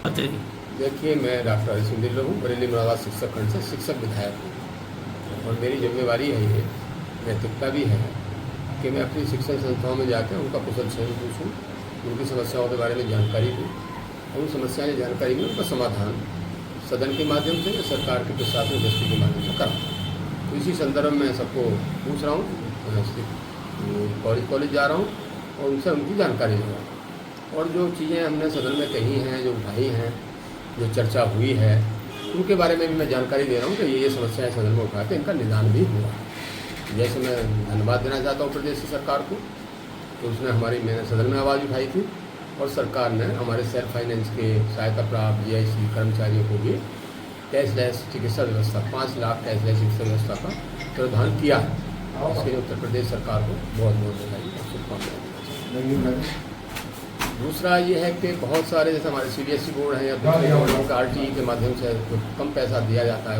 अच्छा जी। देखिए, मैं डॉक्टर हरीश सिंह हूँ, बरेली मुरादाबाद शिक्षक खंड से शिक्षक विधायक हूँ और मेरी जिम्मेवारी है, ये नैतिकता भी है कि मैं अपनी शिक्षण संस्थाओं में जाकर उनका कुशल क्षेम पूछूँ, उनकी समस्याओं के बारे में जानकारी दूँ और उन समस्याएं जानकारी में उनका समाधान सदन के माध्यम से या सरकार के प्रशासन दृष्टि के माध्यम से कराऊँ। तो इसी संदर्भ में सबको पूछ रहा हूँ, कॉलेज जा रहा हूँ और उनसे उनकी जानकारी ले रहा हूँ और जो चीज़ें हमने सदन में कही हैं, जो उठाई हैं, जो चर्चा हुई है, उनके बारे में भी मैं जानकारी दे रहा हूँ कि ये समस्याएं सदन में उठा के इनका निदान भी हुआ। जैसे मैं धन्यवाद देना चाहता हूँ प्रदेश की सरकार को, तो उसने मैंने सदन में आवाज़ उठाई थी और सरकार ने हमारे सेल्फ फाइनेंस के सहायता प्राप्त जीआईसी कर्मचारियों को भी कैशलेस चिकित्सा व्यवस्था 5 लाख कैशलेस चिकित्सा व्यवस्था का प्रावधान किया है। इसके लिए उत्तर प्रदेश सरकार को बहुत बहुत बधाई और शुभकामनाएं। दूसरा ये है कि बहुत सारे जैसे हमारे सीबीएसई बोर्ड हैं या दूसरे बोर्डों का आरटीई के माध्यम से कम पैसा दिया जाता है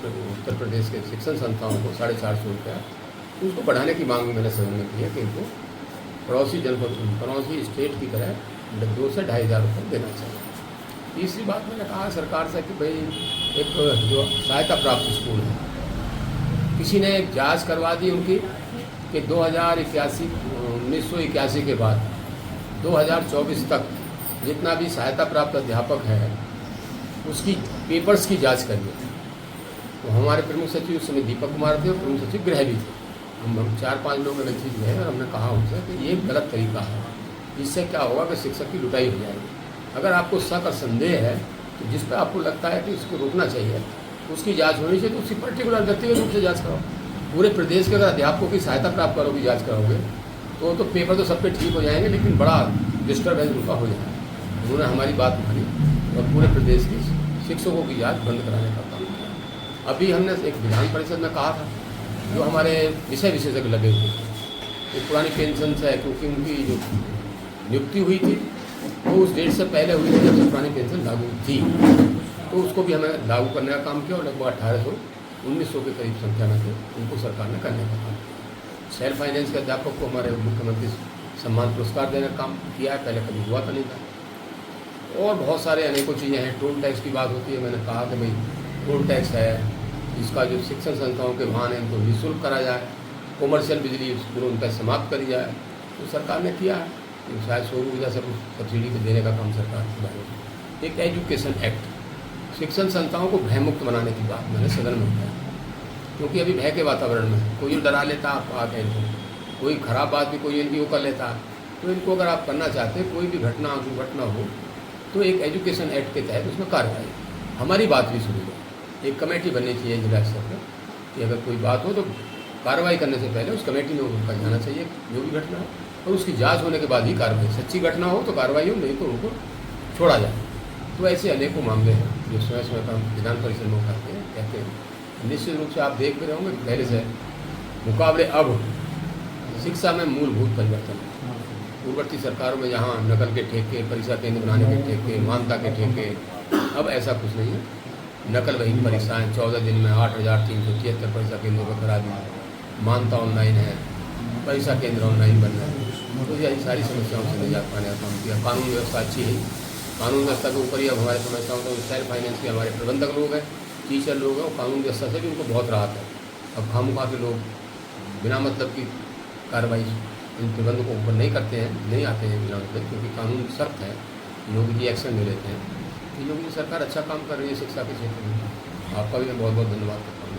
उत्तर प्रदेश के शिक्षण संस्थाओं को 450 रुपया, तो उसको बढ़ाने की मांग मैंने सदन में की है कि इनको पड़ोसी स्टेट की तरह 2 से 2,500 रुपये देना चाहिए। तीसरी बात मैंने कहा सरकार से कि भाई एक जो सहायता प्राप्त स्कूल है, किसी ने एक जाँच करवा दी उनकी कि 1981 के बाद 2024 तक जितना भी सहायता प्राप्त अध्यापक है उसकी पेपर्स की जांच करिए। तो हमारे प्रमुख सचिव उस समय दीपक कुमार थे और प्रमुख सचिव गृह भी थे। हम 4-5 लोग नतीज गए और हमने कहा उनसे कि ये गलत तरीका है, इससे क्या होगा कि शिक्षक की लुटाई हो जाएगी। अगर आपको शक और संदेह है तो जिस पर आपको लगता है कि इसको रोकना चाहिए उसकी जाँच होनी चाहिए, तो उसकी पर्टिकुलर व्यक्तिगत रूप से जाँच कराओ। पूरे प्रदेश के अगर अध्यापकों की सहायता प्राप्त करोगे, जाँच कराओगे तो पेपर तो सब पे ठीक हो जाएंगे, लेकिन बड़ा डिस्टर्बेंस उनका हो जाएगा। उन्होंने हमारी बात मानी और पूरे प्रदेश की शिक्षकों की जांच बंद कराने का काम किया। अभी हमने एक विधान परिषद में कहा था, जो हमारे विषय विशेषज्ञ लगे हुए थे, एक पुरानी पेंशन से, क्योंकि उनकी जो नियुक्ति हुई थी वो उस डेट से पहले हुई थी जब से पुरानी पेंशन लागू थी, तो उसको भी हमें लागू करने का काम किया और लगभग 1800-1900 के करीब संख्या में थे, उनको सरकार ने करने का काम किया। सेल्फ फाइनेंस के अध्यापक को हमारे मुख्यमंत्री सम्मान पुरस्कार देने का काम किया है, पहले कभी हुआ तो नहीं था। और बहुत सारे अनेकों चीज़ें हैं। टोल टैक्स की बात होती है, मैंने कहा कि भाई टोल टैक्स है, इसका जो शिक्षण संस्थाओं के वाहन हैं इनको निःशुल्क करा जाए, कॉमर्शियल बिजली तुरंत पर समाप्त करी जाए, तो सरकार ने किया है। शायद सौर ऊर्जा से कुछ सब्सिडी देने का काम सरकार की। एक एजुकेशन एक्ट, शिक्षण संस्थाओं को भयमुक्त बनाने की बात मैंने सदन में उठाया, क्योंकि अभी भय के वातावरण में कोई डरा लेता आपको आके, इनको कोई ख़राब बात भी कोई इनकी वो कर लेता। तो इनको अगर आप करना चाहते हैं, कोई भी घटना दुर्घटना हो तो एक एजुकेशन एक्ट के तहत उसमें कार्रवाई। हमारी बात भी सुनी जाए, एक कमेटी बननी चाहिए जिला स्तर पर कि अगर कोई बात हो तो कार्रवाई करने से पहले उस कमेटी में उनका जाना चाहिए जो भी घटना है, और उसकी जाँच होने के बाद ही कार्रवाई। सच्ची घटना हो तो कार्रवाई हो, नहीं तो उनको छोड़ा जाए। तो ऐसे अनेकों मामले हैं जो समय समय पर हम विधान परिषद में उठाते हैं, कहते हैं। निश्चित रूप से आप देख भी रहे होंगे पहले से मुकाबले अब शिक्षा में मूलभूत परिवर्तन है। पूर्ववर्ती सरकारों में जहाँ नकल के ठेके, परीक्षा केंद्र बनाने के ठेके, मान्यता के ठेके, अब ऐसा कुछ नहीं है। नकल रहित परीक्षाएँ 14 दिन में 8,373 परीक्षा केंद्रों पर करा दी, मान्यता ऑनलाइन है, परीक्षा केंद्र ऑनलाइन बन रहे हैं। तो यही सारी समस्याओं से निजात पाने का काम किया। कानून व्यवस्था अच्छी है, कानून व्यवस्था के ऊपर ही अब हमारे समस्याओं को सेल्फ फाइनेंस के हमारे प्रबंधक लोग हैं, टीचर लोग हैं, और कानून व्यवस्था से भी उनको बहुत राहत है। अब खामखा के लोग बिना मतलब की कार्रवाई इन प्रबंधकों ऊपर नहीं करते हैं, नहीं आते हैं बिना मतलब, क्योंकि कानून सख्त है, योगी एक्शन ले लेते हैं। तो योगी सरकार अच्छा काम कर रही है शिक्षा के क्षेत्र में। आपका भी मैं बहुत बहुत धन्यवाद करता हूँ।